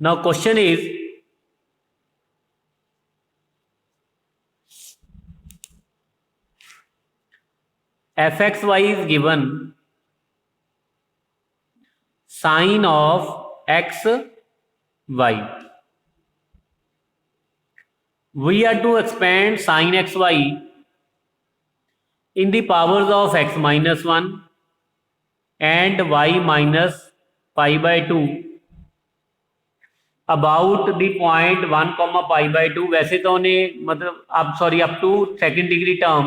Now question is, fxy is given sine of x y. We are to expand sine xy in the powers of x minus 1 and y minus pi by 2 about the point 1 comma pi by 2। वैसे तो उन्हें मतलब अब sorry up to second degree term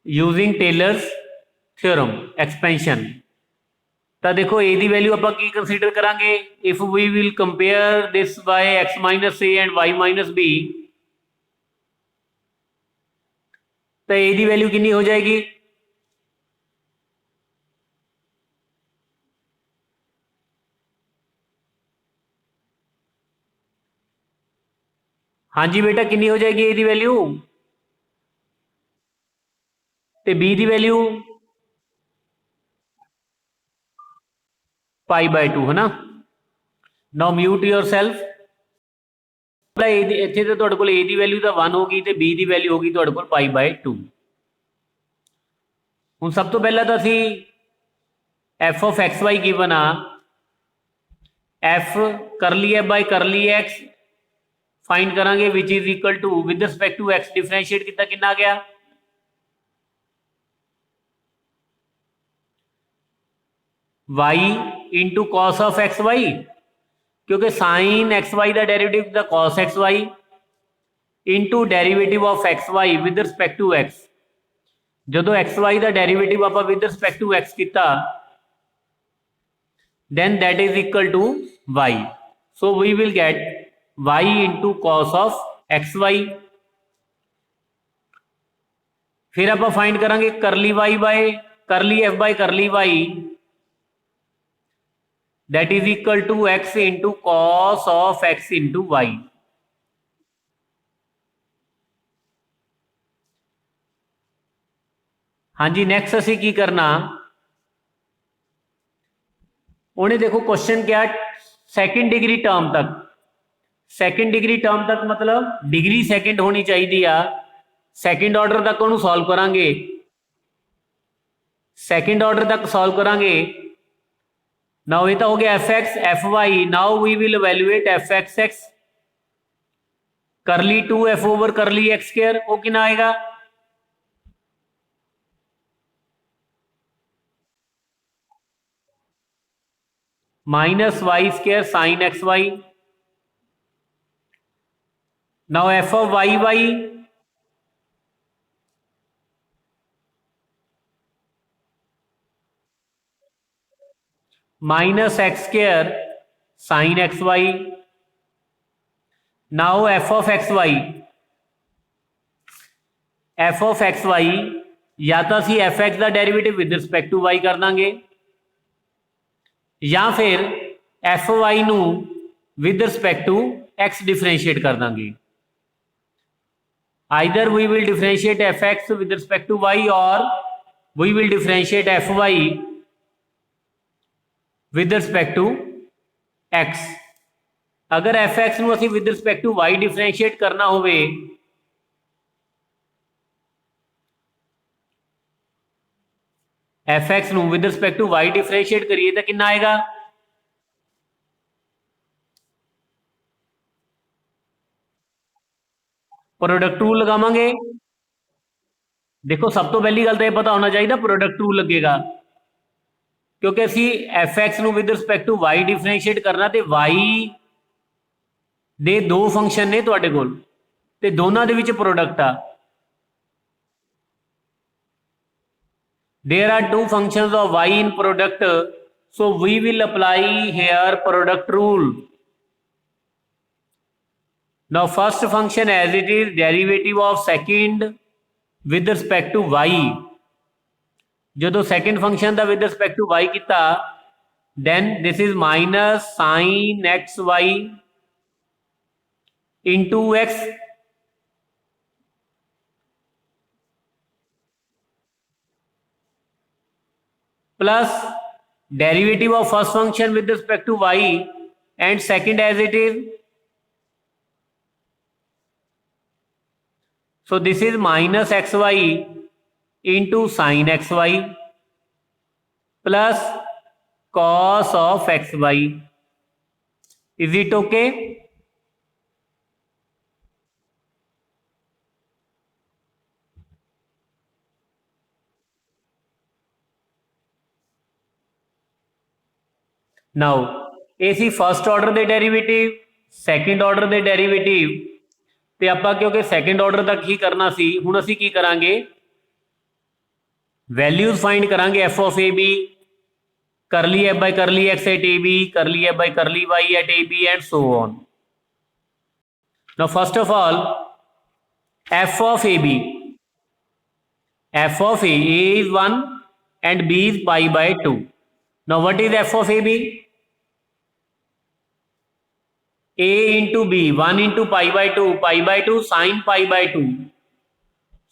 using Taylor's theorem expansion. तो देखो a दी value आप की कंसीडर करांगे if we will compare this by x minus a and y minus b, तो ए दी वैल्यू कितनी हो जाएगी? हाँ जी बेटा, कितनी हो जाएगी ए दी वैल्यू? ते be the value pi by 2 है ना। Now mute yourself. ਇੱਥੇ ਤੇ ਤੁਹਾਡੇ ਕੋਲ a ਦੀ ਵੈਲਿਊ ਤਾਂ 1 ਹੋਗੀ ਤੇ b ਦੀ ਵੈਲਿਊ ਹੋਗੀ ਤੁਹਾਡੇ ਕੋਲ ਪਾਈ ਬਾਈ 2। ਹੁਣ ਸਭ ਤੋਂ ਪਹਿਲਾਂ ਤਾਂ ਅਸੀਂ f of xy ਗਿਵਨ ਆ f curly f by curly x find करांगे which is equal to with respect to x differentiate कितना कितना आ गया y into cos of x y, क्योंकि साइन एक्स वाई का derivative the cos x y into derivative of x y with respect to x. जो x y का derivative आप with respect to x किया then that is equal to y. So we will get y into cos of x y. फिर आप find करांगे curly y by curly f by curly y that is equal to x into cos of x into y. हाँ जी, next असी की करना उन्हें देखो क्वेश्चन क्या सेकेंड डिग्री टर्म तक, सेकेंड डिग्री टर्म तक मतलब डिग्री सेकेंड होनी चाहिए आ। सेकेंड ऑर्डर तक उन्होंने सॉल्व करांगे, सेकेंड ऑर्डर तक सॉल्व करांगे। नाउ ये तो हो गया f x f y. Now we will evaluate f x x curly 2f over curly x square. वो कितना आएगा minus y square sine x y. Now f of y y minus x square sine x y. Now f of x y, f of x y या तो असी f x का derivative with respect to Y कर देंगे या फिर F Y नू with respect to X differentiate कर देंगे। Either we will differentiate F X with respect to Y और we will differentiate F Y with respect to X. अगर F x नू असी with respect to Y differentiate करना होवे F x नू with respect to Y differentiate करिए तो कितना आएगा प्रोडक्ट रूल लगावांगे। देखो सब तो पहली गल तो यह पता होना चाहिए प्रोडक्ट रूल लगेगा, क्योंकि असी एफ एक्स नू with respect to Y differentiate करना तो वाई दे दो फंक्शन ने तुहाडे कोल ते दोनों दे विच प्रोडक्ट आ। There are two functions of y in product, so we will apply here product rule. Now first function as it is derivative of second with respect to y, जो second function दा with respect to y किता then this is minus sin x y into x plus derivative of first function with respect to y and second as it is. So this is minus xy into sin xy plus cos of xy. Is it okay? Now, AC first order ਦੇ derivative, second order ਦੇ derivative ਤੇ ਆਪਾਂ ਕਿਉਂਕਿ second order ਤੱਕ ਹੀ ਕਰਨਾ ਸੀ, ਹੁਣ ਅਸੀਂ ਕੀ ਕਰਾਂਗੇ, ਵੈਲਿਊਜ਼ ਫਾਈਂਡ ਕਰਾਂਗੇ f of ab, curly f by curly x at ab, curly f by curly y at ab and so on. Now first of all, f of ab, f of a is 1 and b is pi by 2. Now what is f of ab? a into b, 1 into pi by 2 sin pi by 2.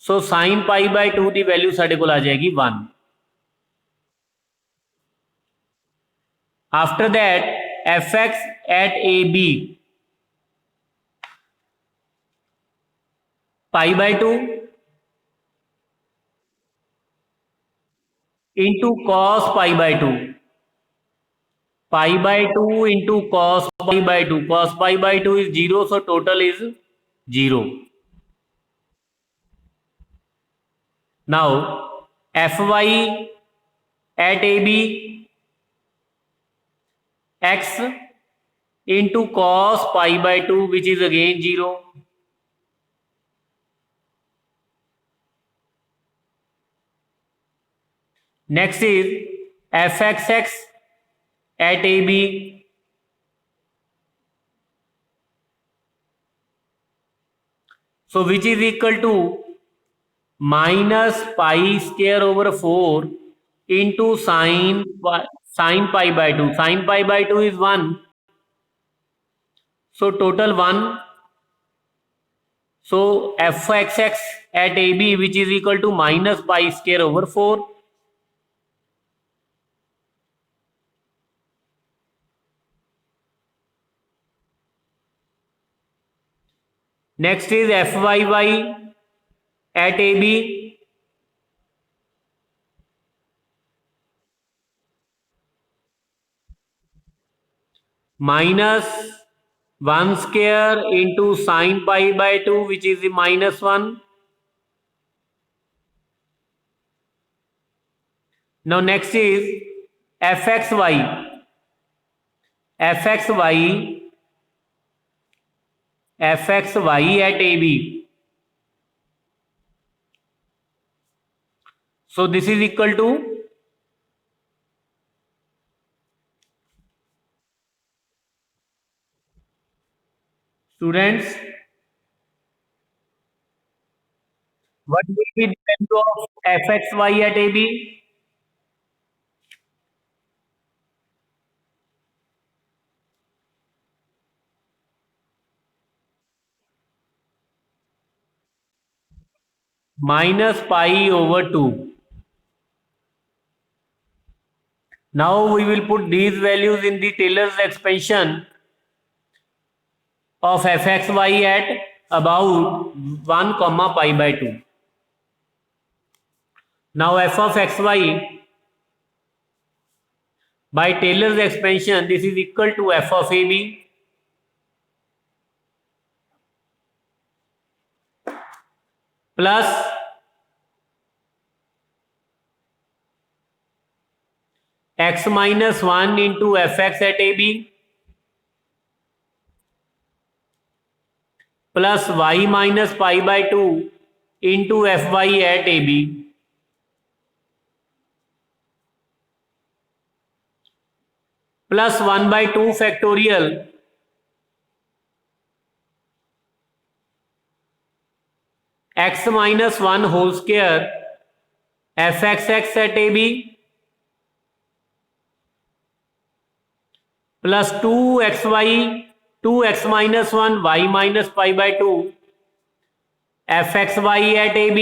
So sin pi by 2 की value साढ़े को आ जाएगी 1. After that, fx at ab, pi by 2 into cos pi by 2. Pi by 2 into cos pi by 2. Cos pi by 2 is 0, so total is 0. Now, fy at ab, x into cos pi by 2, which is again 0. Next is fxx at ab, so which is equal to minus pi square over 4 into sin pi by 2. Sin pi by 2 is 1, so total 1. So fxx at ab, which is equal to minus pi square over 4. Next is fyy at ab, minus 1 square into sin pi by 2, which is minus 1. Now next is fxy at ab. So this is equal to students, what will be the value of fxy at ab? Minus pi over 2. Now we will put these values in the Taylor's expansion of fxy at about 1 comma pi by 2. Now f of xy by Taylor's expansion, this is equal to f of ab plus x minus 1 into fx at ab plus y minus pi by 2 into fy at ab plus 1 by 2 factorial x minus 1 whole square fxx at ab plus 2x minus 1 y minus pi by 2 fxy at ab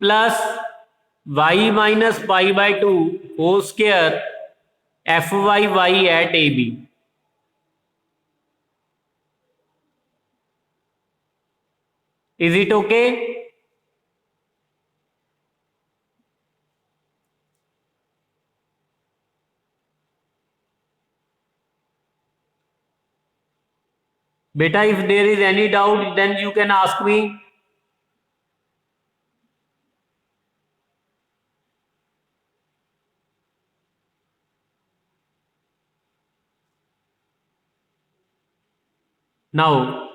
plus y minus pi by 2 whole square FYY at AB. Is it okay? Beta, if there is any doubt, then you can ask me. Now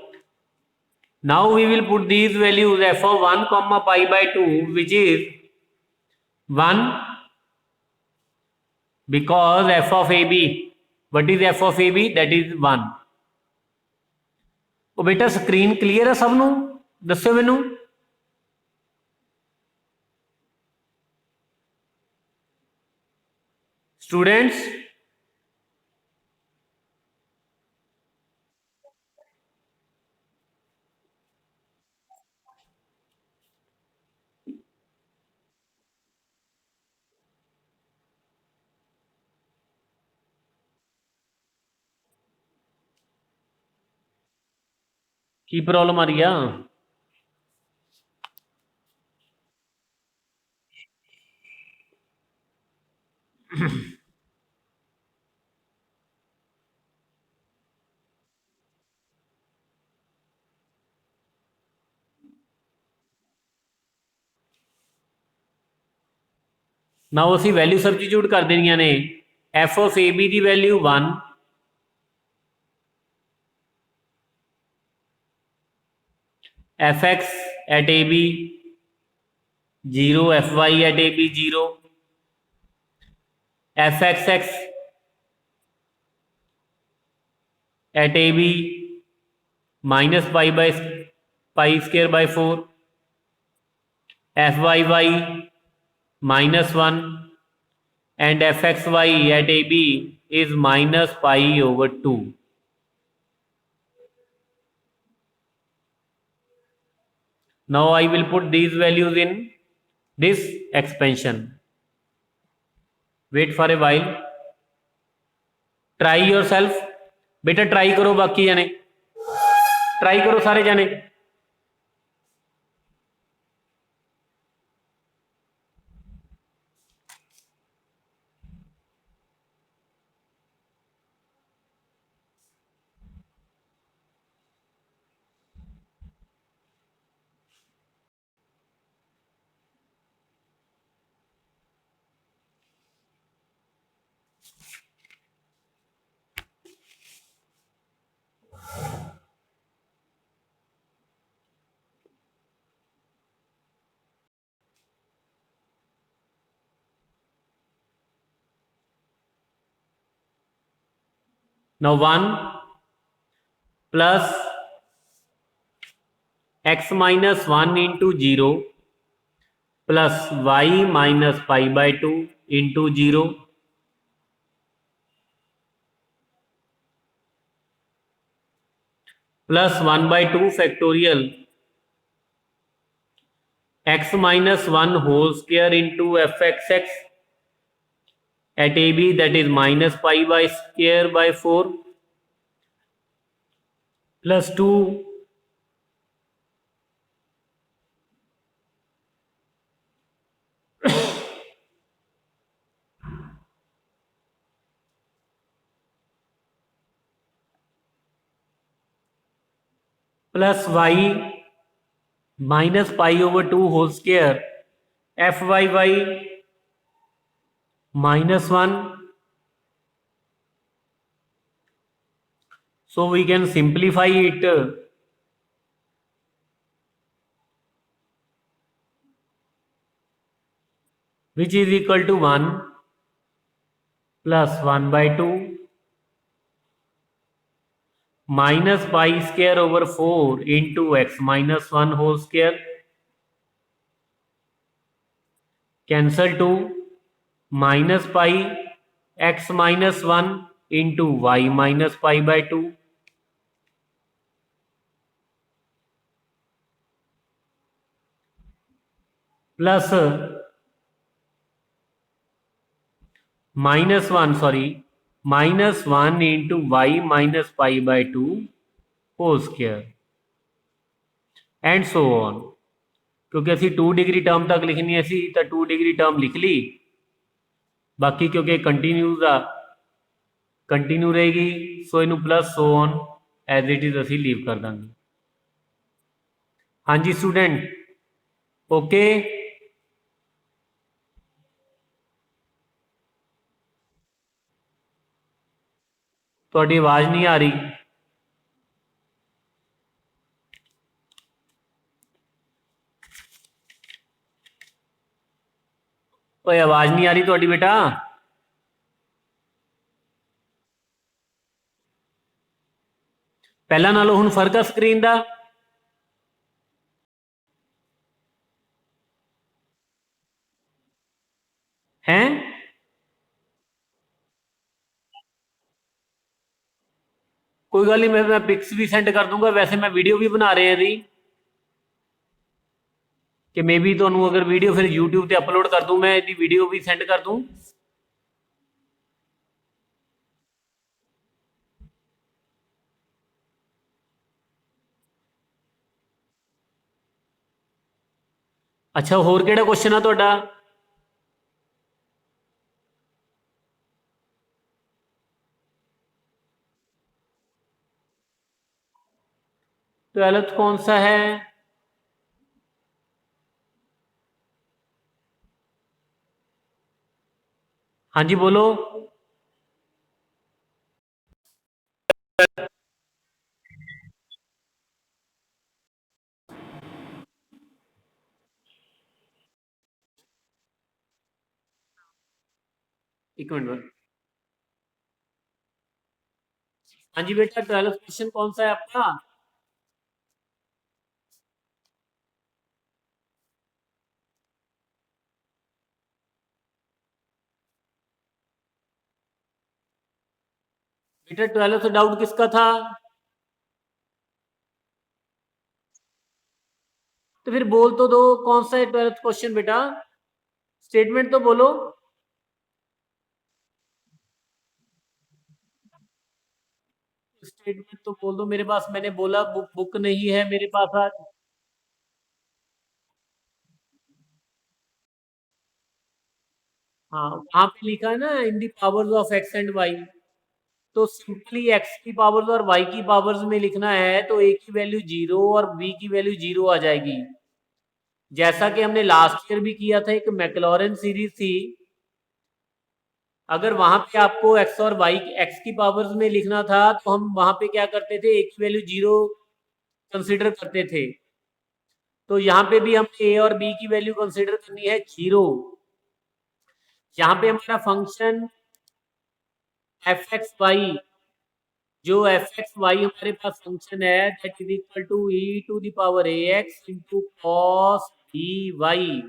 we will put these values f of 1 comma pi by 2, which is 1, because f of AB, what is f of AB? That is 1. ਉਹ ਬੇਟਾ screen clear ਹੈ ਸਭ ਨੂੰ? ਦੱਸੋ ਮੈਨੂੰ। Students, की problem आ रही है? ਨਾਓ ਅਸੀਂ ਵੈਲਿਊ ਸਬਸਟੀਟਿਊਟ ਕਰ ਦੇਣੀਆਂ ਨੇ। ਐਫ ਆਫ ਏ ਬੀ ਦੀ value 1, f x at a b 0, f y at a b 0, f x at a b minus pi square by 4, f y -1 and fxy at AB is minus pi over 2. Now I will put these values in this expansion. Wait for a while. Try yourself. बेटा try करो, बाकी जाने try करो सारे जाने। Now 1 plus x minus 1 into 0 plus y minus pi by 2 into 0 plus 1 by 2 factorial x minus 1 whole square into fxx at AB, that is minus pi by square by 4 plus 2 plus y minus pi over 2 whole square fyy minus 1. So we can simplify it. Which is equal to 1 plus 1 by 2 minus pi square over 4 into x minus 1 whole square. Cancel 2 minus pi x minus 1 into y minus pi by 2 plus -1 into y minus pi by 2 whole square and so on. क्योंकि असी 2 degree term तक लिखनी है सी तो 2 degree term लिख ली, बाकी क्योंकि continue रहेगी सो इनू plus so on as it is असी लीव कर देंगे। हाँ जी स्टूडेंट, ओके। थोड़ी आवाज नहीं आ रही। कोई आवाज नहीं आ रही थोड़ी बेटा। पहला नालों हुण फर्क आ स्क्रीन का? है कोई गल नहीं, मैं पिक्स भी सेंड कर दूंगा, वैसे मैं वीडियो भी बना रहे हैं कि मे बी तो अगर वीडियो फिर यूट्यूब पे अपलोड कर दूं, मैं इसकी वीडियो भी सेंड कर दूं। अच्छा होर केड़ा क्वेश्चन है ਤੁਹਾਡਾ? ट्वेल्थ कौन सा है? हाँ जी बोलो। एक मिनट में। हाँ जी बेटा, 12th क्वेश्चन कौन सा है आपका? बेटा 12th डाउट किसका था? तो फिर बोल तो दो कौन सा है 12th क्वेश्चन बेटा, स्टेटमेंट तो बोलो। स्टेटमेंट तो बोल दो मेरे पास, मैंने बोला बुक नहीं है मेरे पास आज। हाँ वहां पे लिखा है ना in the powers of X and Y, तो सिंपली एक्स की पावर्स और वाई की पावर्स में लिखना है तो ए की वैल्यू 0 और बी की वैल्यू 0 आ जाएगी। जैसा कि हमने लास्ट ईयर भी किया था, एक मैक्लॉरेन सीरीज थी, अगर वहां पे आपको एक्स और वाई एक्स की पावर्स में लिखना था तो हम वहां पे क्या करते थे, ए की वैल्यू 0 कंसिडर करते थे। तो यहाँ पे भी हमें ए और बी की वैल्यू कंसिडर करनी है 0। यहाँ पे हमारा फंक्शन एफ एक्स वाई, जो एफ एक्स वाई हमारे पास फंक्शन है that is equal to e to the power A x into cos B y.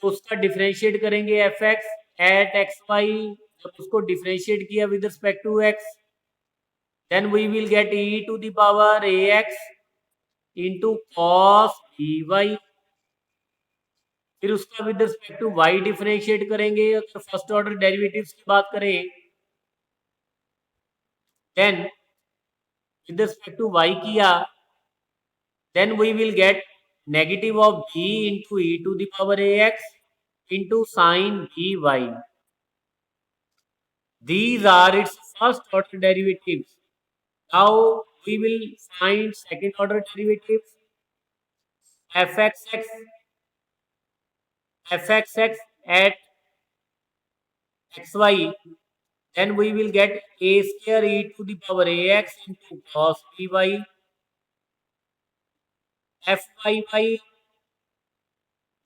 तो उसका डिफरेंशिएट करेंगे f x at x y. जब उसको डिफरेंशिएट किया with respect to x, then we will get e to the power A x into cos B y. फिर उसका with respect to Y differentiate करेंगे। अगर फर्स्ट ऑर्डर डेरिवेटिव्स की बात करें, then with respect to y किया, then we will get negative of b into e to the power ax into sine by. These are its first order derivatives. Now we will find second order derivatives fxx fxx at xy. Then we will get a square e to the power ax into cos by fy।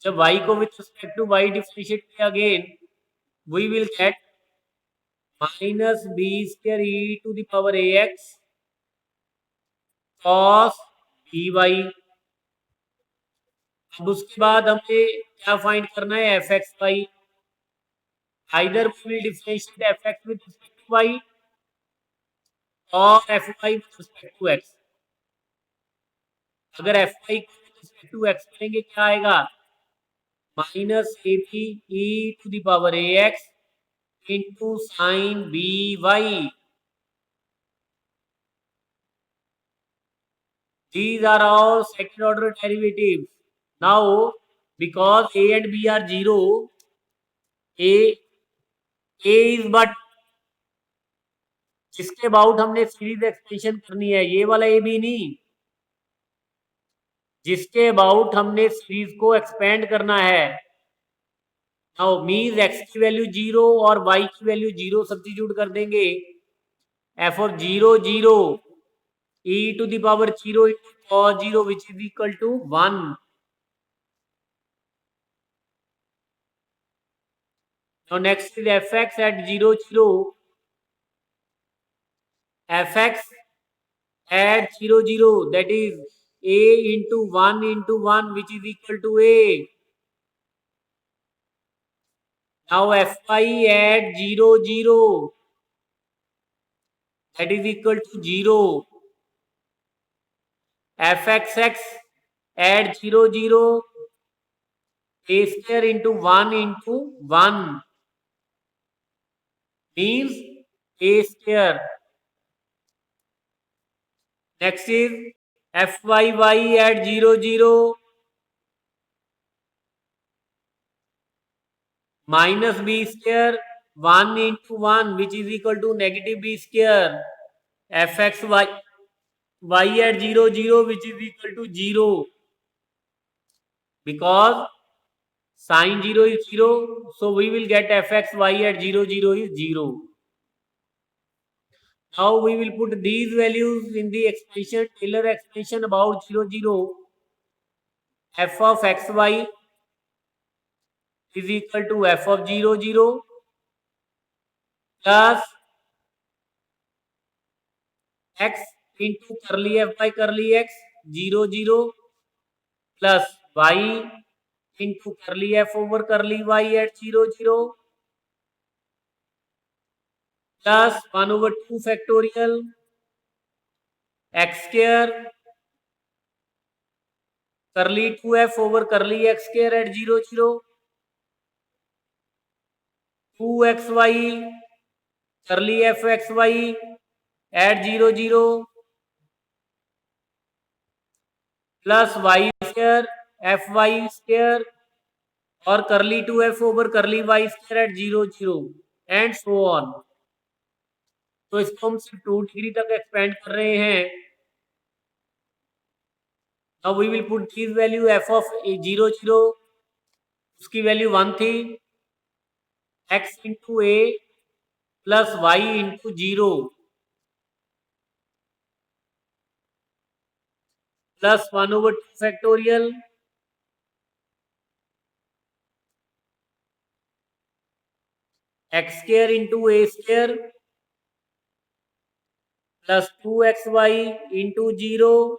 जब y को with respect to y differentiate किया again, we will get minus B square E to the power A X cos B Y. अब उसके बाद हमें क्या find करना है, F x Y. Either we will differentiate F X with respect to Y और F Y with respect to X. अगर F Y को विद रिस्पेक्ट टू एक्स करेंगे क्या आएगा, minus A B E to the power A x into sine B Y. These are all second order derivatives. Now, because A and B are 0, A is but जिसके about हमने series expansion करनी है, ये वाला A B नहीं, जिसके about हमने series को एक्सपेंड करना है. नाउ मीन्स एक्स की वैल्यू 0 और वाई की वैल्यू 0 सब्स्टिट्यूट कर देंगे. F of 0 0 e to the power 0 into cos 0 which is equal to 1. Now next is fx at 0 0. Fx at 0 0, that is a into 1 which is equal to a. Now fy at 0 0, that is equal to 0. fxx at 0 0, a square into 1 means a square. Next is fyy at 0 0 minus b square 1 into 1 which is equal to negative b square. fxy at 0 0 which is equal to 0 because sine 0 is 0, so we will get fxy at 0 0 is 0. Now we will put these values in the expression, Taylor expression about 0 0. f of xy is equal to f of 0 0 plus x into curly f by curly x 0 0 plus y into curly f over curly y at 0 0 plus 1 over 2 factorial x square curly 2f over curly x square at 0 0 2xy curly fxy at 0 0 plus y square fy square और curly 2f over curly y square at 0 0 and so on. तो इसको हम सिर्फ 2 degree तक expand कर रहे हैं. Now we will put this value f of 0 0, उसकी वैल्यू 1 थी, x into a plus y into 0 plus 1 over 2 factorial x square into a square plus 2xy into 0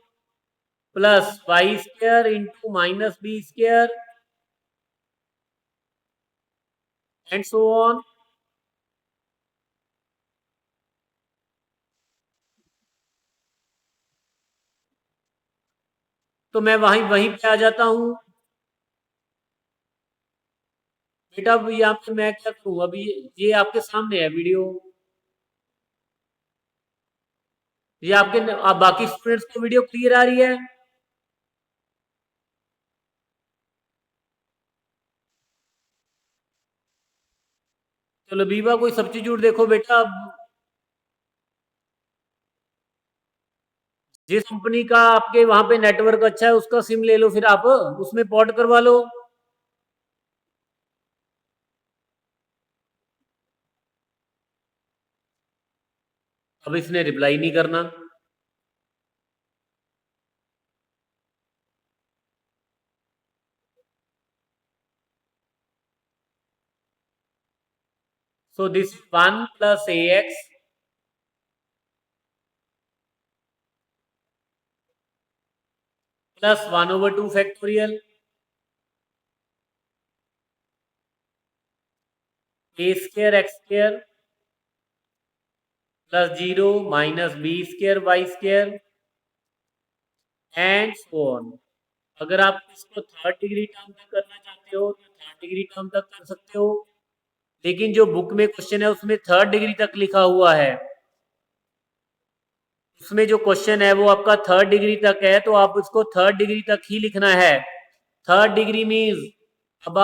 plus y square into minus b square and so on. तो मैं वहीं पे आ जाता हूं बेटा. अब यहाँ पे मैं क्या करूँ, अभी ये आपके सामने है वीडियो, ये आपके बाकी स्टूडेंट्स को वीडियो क्लियर आ रही है. चलो बीबा कोई सब्स्टिट्यूट देखो बेटा. जिस कंपनी का आपके वहां पे नेटवर्क अच्छा है उसका सिम ले लो, फिर आप उसमें पोर्ट करवा लो. अब इसने रिप्लाई नहीं करना. So this is 1 plus ax plus 1 over 2 factorial a square x square plus 0 minus b square y square and so on. अगर आप इसको थर्ड डिग्री टर्म तक करना चाहते हो तो थर्ड डिग्री टर्म तक कर सकते हो, लेकिन जो बुक में क्वेश्चन है उसमें थर्ड डिग्री तक लिखा हुआ है, उसमें जो क्वेश्चन है वो आपका थर्ड डिग्री तक है, तो आप उसको थर्ड डिग्री तक ही लिखना है। थर्ड डिग्री मीन्स अब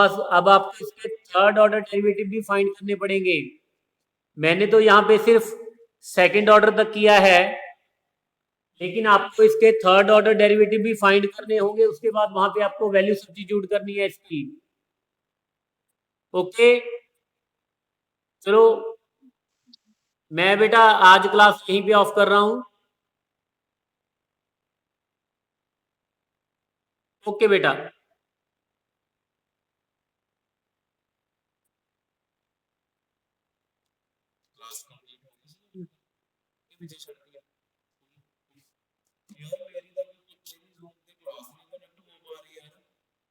आपको इसके थर्ड ऑर्डर डेरिवेटिव भी फाइंड करने पड़ेंगे। मैंने तो यहाँ पे सिर्फ सेकंड ऑर्डर तक किया है, लेकिन आपको इसके थर्ड ऑर्डर डेरिवेटिव भी फाइंड करने होंगे, उसके बाद वहां पे आपको वैल्यू सब्स्टिट्यूट करनी है इसकी। ओके, चलो मैं बेटा आज क्लास यहीं पे ऑफ कर रहा हूं। ओके बेटा।